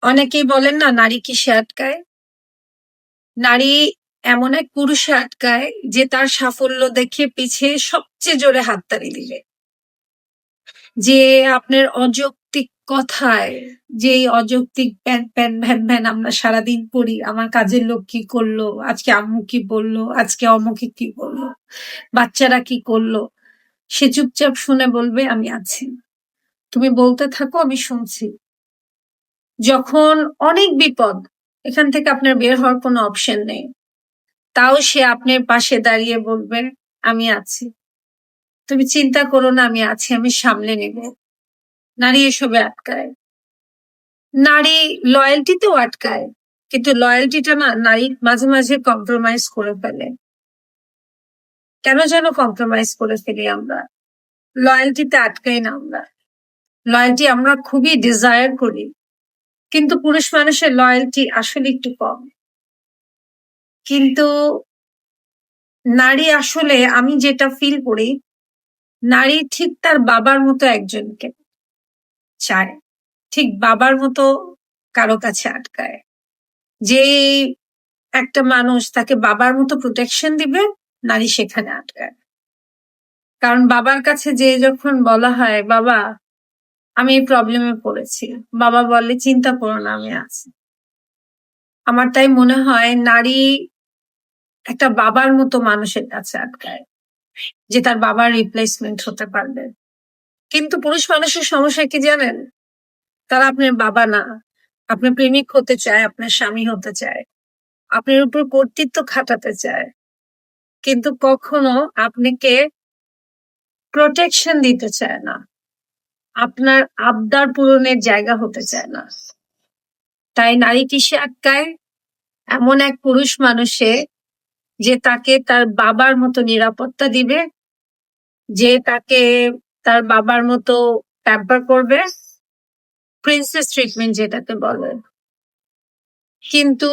অনেকেই বলেন না, নারী কিসে আটকায়? নারী এমন এক পুরুষে আটকায় যে তার সাফল্য দেখে পিছে সবচেয়ে জোরে হাততালি দিবে। যে আপনার অযৌক্তিক কথায়, যে এই অযৌক্তিক প্যান প্যান ভ্যান ভ্যান আমরা সারাদিন পড়ি, আমার কাজের লোক কি করলো, আজকে আম্মু কি বললো, আজকে অমুকে কি বললো, বাচ্চারা কি করলো, সে চুপচাপ শুনে বলবে আমি আছি, তুমি বলতে থাকো আমি শুনছি। যখন অনেক বিপদ, এখান থেকে আপনার বের হওয়ার কোনো অপশন নেই, তাও সে আপনার পাশে দাঁড়িয়ে বলবে আমি আছি, তুমি চিন্তা করো না, আমি আছি, আমি সামলে নেব। নারী এসবে আটকায়। নারী লয়্যালটিতেও আটকায়, কিন্তু লয়্যালটিটা না, নারী মাঝে মাঝে কম্প্রোমাইজ করে ফেলে। কেন যেন কম্প্রোমাইজ করে ফেলি আমরা, লয়্যালটিতে আটকাই না আমরা। লয়্যালটি আমরা খুবই ডিজায়ার করি, কিন্তু পুরুষ মানুষের লয়্যালটি আসলে একটু কম। কিন্তু নারী আসলে, আমি যেটা ফিল করি, নারী ঠিক তার বাবার মতো একজনকে চায়, ঠিক বাবার মতো কারো কাছে আটকায়। যে একটা মানুষ তাকে বাবার মতো প্রোটেকশন দিবে, নারী সেখানে আটকায়। কারণ বাবার কাছে যে যখন বলা হয় বাবা আমি এই প্রবলেমে পড়েছি, বাবা বলে চিন্তা করো না আমি আছি। আমার তাই মনে হয় নারী একটা বাবার মতো মানুষের কাছে আটকায়, যে তার বাবার রিপ্লেসমেন্ট হতে পারবে। কিন্তু পুরুষ মানুষের সমস্যা কি জানেন? তারা আপনার বাবা না, আপনার প্রেমিক হতে চায়, আপনার স্বামী হতে চায়, আপনার উপর কর্তৃত্ব খাটাতে চায়, কিন্তু কখনো আপনাকে প্রোটেকশন দিতে চায় না, আপনার আবদার পূরণের জায়গা হতে চায় না। তাই নারী কিসে আটকায়? এমন এক পুরুষ মানুষে যে তাকে তার বাবার মতো নিরাপত্তা দিবে, যে তাকে তার বাবার মতো প্যাম্পার করবে, প্রিন্সেস ট্রিটমেন্ট যেটাকে বলে। কিন্তু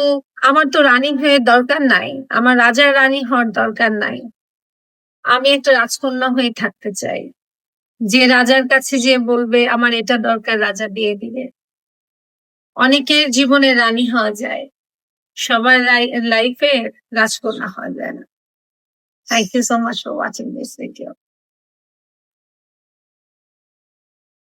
আমার তো রানী হয়ে দরকার নাই, আমার রাজার রানী হওয়ার দরকার নাই। আমি একটা রাজকন্যা হয়ে থাকতে চাই, যে রাজার কাছে যে বলবে আমার এটা দরকার, রাজা দিয়ে দিবে। অনেকের জীবনে রানী হওয়া যায়, সবার লাইফে রাজকন্যা হওয়া যায় না। Thank you so much for watching this video.